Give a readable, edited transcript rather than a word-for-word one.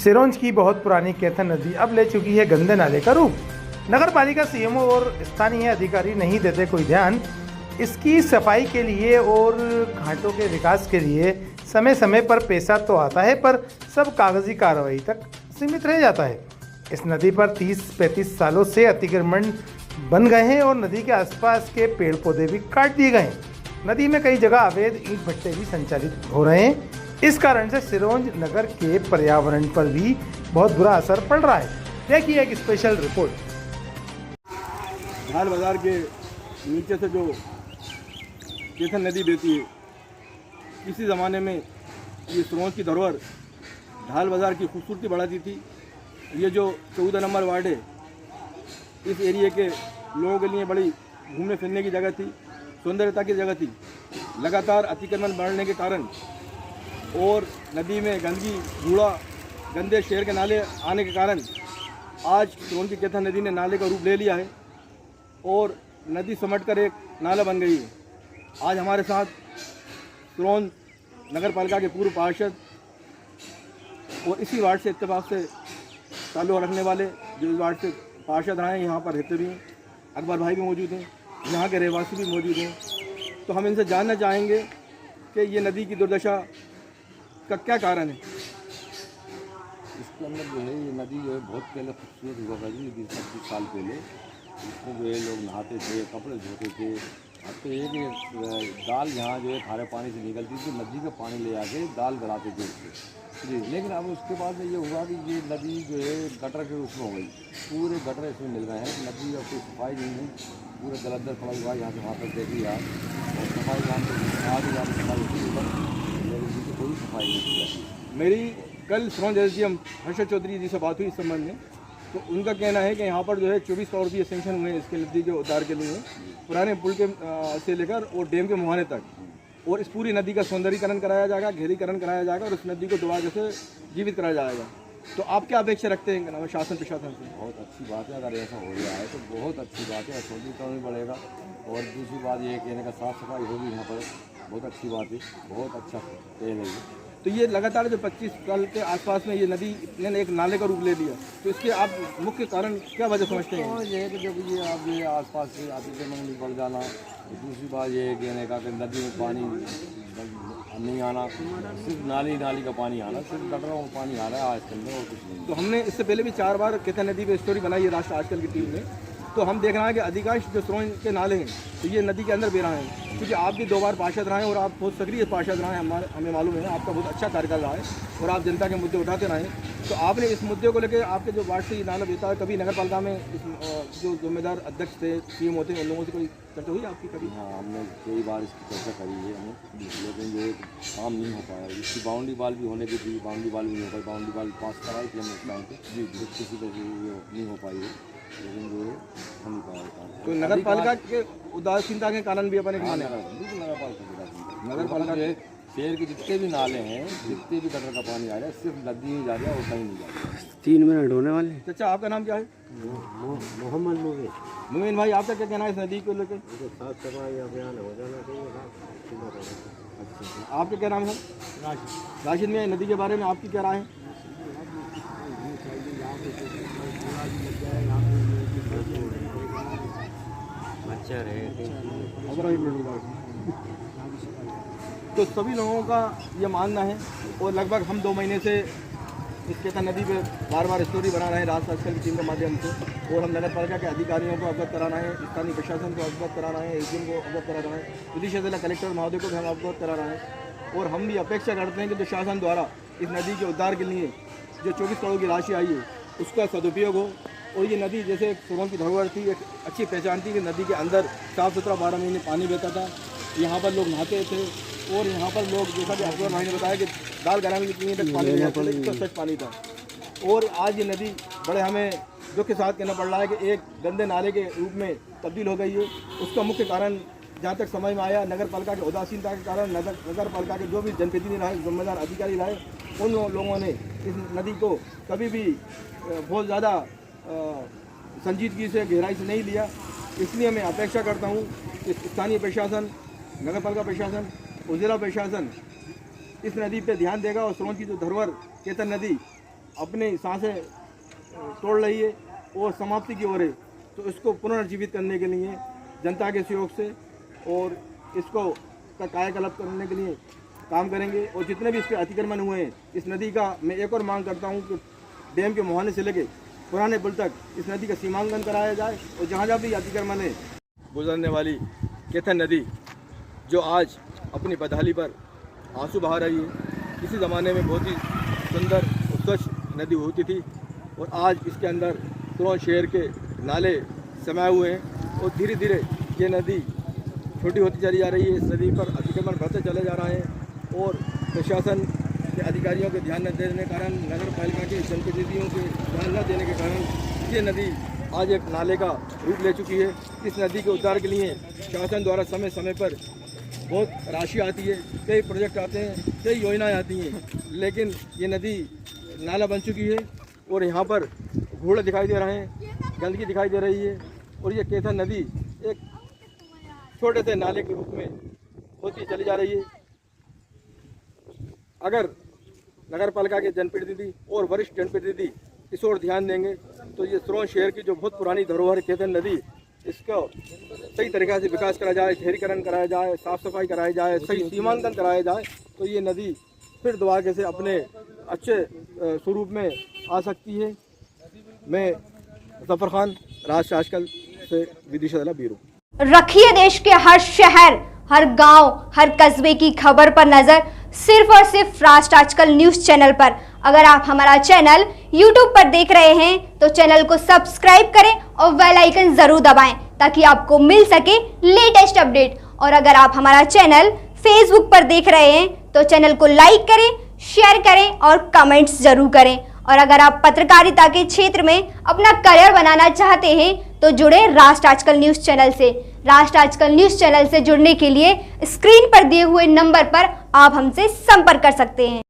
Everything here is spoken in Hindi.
सिरोंज की बहुत पुरानी कैथन नदी अब ले चुकी है गंदे नाले का रूप। नगर पालिका सीएमओ और स्थानीय अधिकारी नहीं देते कोई ध्यान इसकी सफाई के लिए और घाटों के विकास के लिए। समय समय पर पैसा तो आता है पर सब कागजी कार्रवाई तक सीमित रह जाता है। इस नदी पर 30-35 सालों से अतिक्रमण बन गए हैं और नदी के आसपास के पेड़ पौधे भी काट दिए गए हैं। नदी में कई जगह अवैध ईंट भट्टे भी संचालित हो रहे हैं। इस कारण से सिरोंज नगर के पर्यावरण पर भी बहुत बुरा असर पड़ रहा है। देखिए एक स्पेशल रिपोर्ट। ढाल बाजार के नीचे से जो कैथन नदी बहती है, किसी ज़माने में ये सिरोंज की धरोहर ढाल बाजार की खूबसूरती बढ़ाती थी। ये जो 14 नंबर वार्ड है, इस एरिया के लोगों के लिए बड़ी घूमने फिरने की जगह थी, सौंदर्यता की जगह थी। लगातार अतिक्रमण बढ़ने के कारण और नदी में गंदगी, कूड़ा, गंदे शहर के नाले आने के कारण आज सिरोंज की कैथन नदी ने नाले का रूप ले लिया है और नदी समटकर एक नाला बन गई है। आज हमारे साथ सिरोंज नगर पालिका के पूर्व पार्षद और इसी वार्ड से इत्तेफाक से ताल्लुक़ रखने वाले जो इस वार्ड से पार्षद रहे हैं, यहाँ पर रहते भी हैं, अकबर भाई भी मौजूद हैं, यहाँ के रहवासी भी मौजूद हैं। तो हम इनसे जानना चाहेंगे कि ये नदी की दुर्दशा का क्या कारण है। इसके अंदर जो है ये नदी जो है बहुत पहले खूबसूरत हुआ करती थी। 20-25 साल पहले इसमें जो है लोग नहाते थे, कपड़े धोते थे। अब तो एक दाल यहाँ जो है खारे पानी से निकलती थी, नदी का पानी ले आके दाल बनाते थे उससे। लेकिन अब उसके बाद ये हुआ कि ये नदी जो है गटर के रूप में हो गई। पूरे गटर इसमें मिल गए हैं, नदी का कोई सफाई नहीं है, पूरे दलदल पड़ा हुआ यहाँ से वहाँ तक देखिए आप। और सफाई यहाँ पर सफाई होती है, लेकिन की कोई सफाई नहीं की जाती। मेरी कल सिरोंज एसडीएम हर्षद चौधरी जी से बात हुई इस संबंध में, तो उनका कहना है कि यहाँ पर जो है 24 करोड़ रुपये सेंक्शन हुए हैं इसके नदी के उद्धार के लिए, पुराने पुल के से लेकर और डैम के मुहाने तक। और इस पूरी नदी का सौंदर्यीकरण कराया जाएगा, घेरीकरण कराया जाएगा और इस नदी को दोबारा जैसे जीवित कराया जाएगा। तो आप क्या अपेक्षा रखते हैं शासन प्रशासन से? बहुत अच्छी बात है, अगर ऐसा हो गया है तो बहुत अच्छी बात है, सौंदर्यीकरण भी बढ़ेगा। और दूसरी बात ये कहने का साफ़ सफाई होगी यहाँ पर, बहुत अच्छी बात है, बहुत अच्छा पहल है। तो ये लगातार जो 25 साल के आसपास में ये नदी ने एक नाले का रूप ले लिया, तो इसके आप मुख्य कारण क्या वजह समझते हैं? और ये है कि जब ये आप ये आसपास से अतिक्रमण बढ़ जाना, दूसरी बात ये कहने का कि नदी में पानी नहीं आना, सिर्फ नाली का पानी आना, सिर्फ गटरों में पानी आ रहा है आज के अंदर और कुछ नहीं। तो हमने इससे पहले भी 4 बार कैथन नदी पे स्टोरी बनाई है राष्ट्र आजकल की टीम ने। तो हम देख रहे हैं कि अधिकांश जो सिरोंज के नाले हैं तो ये नदी के अंदर बह रहे हैं, क्योंकि आप भी 2 बार पार्षद रहे हैं और आप बहुत सक्रिय पार्षद रहे हैं। हमें मालूम है आपका बहुत अच्छा कार्यकाल रहा है और आप जनता के मुद्दे उठाते रहे हैं। तो आपने इस मुद्दे को लेकर आपके जो वार्ड से ये नाला बहता है, कभी नगर पालिका में जो जिम्मेदार अध्यक्ष थे, सीएम होते हैं, उन लोगों से कोई चर्चा हुई आपकी कभी? हाँ, हमने कई बार इसकी चर्चा करी है हमें, लेकिन जो काम नहीं हो पाया। इसकी बाउंड्री वाल भी होने की थी, बाउंड्री वाल भी नहीं हो पाई। बाउंड्री वाल पास कराई थी हमने उस टाइम पे, जी किसी तरह से नहीं हो पाई है, लेकिन जो हम नहीं पाया। तो नगर पालिका के उदासीनता के कारण भी अपने नगर पालिका जो है शहर के जितने भी नाले हैं, जितने भी गटर का पानी आ रहा है, सिर्फ नदी ही जा रहा है और कहीं नहीं जा रहा है। 3 मिनट होने वाले। चाचा आपका नाम क्या है? मोहम्मद मुमीन भाई, आपका क्या कहना है इस नदी को लेकर? साफ सफाई अभियान हो जाना चाहिए। अच्छा, आपका क्या नाम है? राशिद में नदी के बारे में आपकी क्या राय है? बच्चा तो सभी लोगों का ये मानना है और लगभग हम 2 महीने से इस कैथन नदी पे बार स्टोरी बना रहे हैं राष्ट्र आजकल की टीम के माध्यम से, और हम नगर पालिका के अधिकारियों को अवगत करा रहे हैं, स्थानीय प्रशासन को अवगत करा रहे हैं, एसडीएम को अवगत करा रहे हैं, विदिशा जिला कलेक्टर महोदय को भी हम अवगत करा रहे हैं। और हम भी अपेक्षा करते हैं कि जो शासन द्वारा इस नदी के उद्धार के लिए जो 24 करोड़ की राशि आई है उसका सदुपयोग हो। और ये नदी जैसे सिरोंज की धरोहर थी, एक अच्छी पहचान थी कि नदी के अंदर साफ़ सुथरा 12 महीने पानी बहता था, यहाँ पर लोग नहाते थे और यहाँ पर लोग, जैसा कि अकबर भाई ने बताया कि दाल गलाने की पीने तक पानी तो स्वच्छ पानी था। और आज ये नदी बड़े हमें दुख के साथ कहना पड़ रहा है कि एक गंदे नाले के रूप में तब्दील हो गई है। उसका मुख्य कारण जहाँ तक समझ में आया, नगर पालिका की उदासीनता के कारण नगर पालिका के जो भी जनप्रतिनिधि रहे, जिम्मेदार अधिकारी रहे, उन लोगों ने इस नदी को कभी भी बहुत ज़्यादा संजीदगी से, गहराई से नहीं लिया। इसलिए मैं अपेक्षा करता हूँ कि स्थानीय प्रशासन, नगर पालिका प्रशासन और जिला प्रशासन इस नदी पे ध्यान देगा और सिरोंज की जो धरोहर कैथन नदी अपनी सांसें तोड़ रही है और समाप्ति की ओर है। तो इसको पुनर्जीवित करने के लिए जनता के सहयोग से और इसको का कायाकल्प करने के लिए काम करेंगे। और जितने भी इसके अतिक्रमण हुए हैं इस नदी का, मैं एक और मांग करता हूँ कि डैम के मुहाने से लेके पुराने पुल तक इस नदी का सीमांकन कराया जाए और जहाँ जहाँ भी अतिक्रमण है गुजरने वाली केथन नदी जो आज अपनी बदहाली पर आंसू बहा रही है। किसी ज़माने में बहुत ही सुंदर और स्वच्छ नदी होती थी और आज इसके अंदर तुरंत शहर के नाले समाये हुए हैं और धीरे धीरे ये नदी छोटी होती चली जा रही है। इस नदी पर अतिक्रमण बढ़ते चले जा रहे हैं और प्रशासन के अधिकारियों के ध्यान न देने के कारण, नगर पालिका के जनप्रतिनिधियों के ध्यान न देने के कारण ये नदी आज एक नाले का रूप ले चुकी है। इस नदी के उद्धार के लिए शासन द्वारा समय समय पर बहुत राशि आती है, कई प्रोजेक्ट आते हैं, कई योजनाएं आती हैं, लेकिन ये नदी नाला बन चुकी है और यहाँ पर घोड़े दिखाई दे रहे हैं, गंदगी दिखाई दे रही है और ये केथन नदी एक छोटे से नाले के रूप में होती चली जा रही है। अगर नगर पालिका के जनप्रतिनिधि और वरिष्ठ जनप्रतिनिधि इस ओर ध्यान देंगे तो ये सुरौन शहर की जो बहुत पुरानी धरोहर केथन नदी, इसका सही तरीक़े से विकास करा जाए, शहरीकरण कराया जाए, साफ़ सफाई कराई जाए, सही सीमांकन कराया जाए तो ये नदी फिर दोबारा से अपने अच्छे स्वरूप में आ सकती है। मैं ज़फ़र खान, राष्ट्र आजकल से विदिशा जिला ब्यूरो। रखिए देश के हर शहर, हर गांव, हर कस्बे की खबर पर नजर सिर्फ और सिर्फ राष्ट्र आजकल न्यूज चैनल पर। अगर आप हमारा चैनल YouTube पर देख रहे हैं तो चैनल को सब्सक्राइब करें और बेल आइकन जरूर दबाएं ताकि आपको मिल सके लेटेस्ट अपडेट। और अगर आप हमारा चैनल Facebook पर देख रहे हैं तो चैनल को लाइक करें, शेयर करें और कमेंट्स जरूर करें। और अगर आप पत्रकारिता के क्षेत्र में अपना करियर बनाना चाहते हैं तो जुड़े राष्ट्र आजकल न्यूज चैनल से। राष्ट्र आजकल न्यूज चैनल से जुड़ने के लिए स्क्रीन पर दिए हुए नंबर पर आप हमसे संपर्क कर सकते हैं।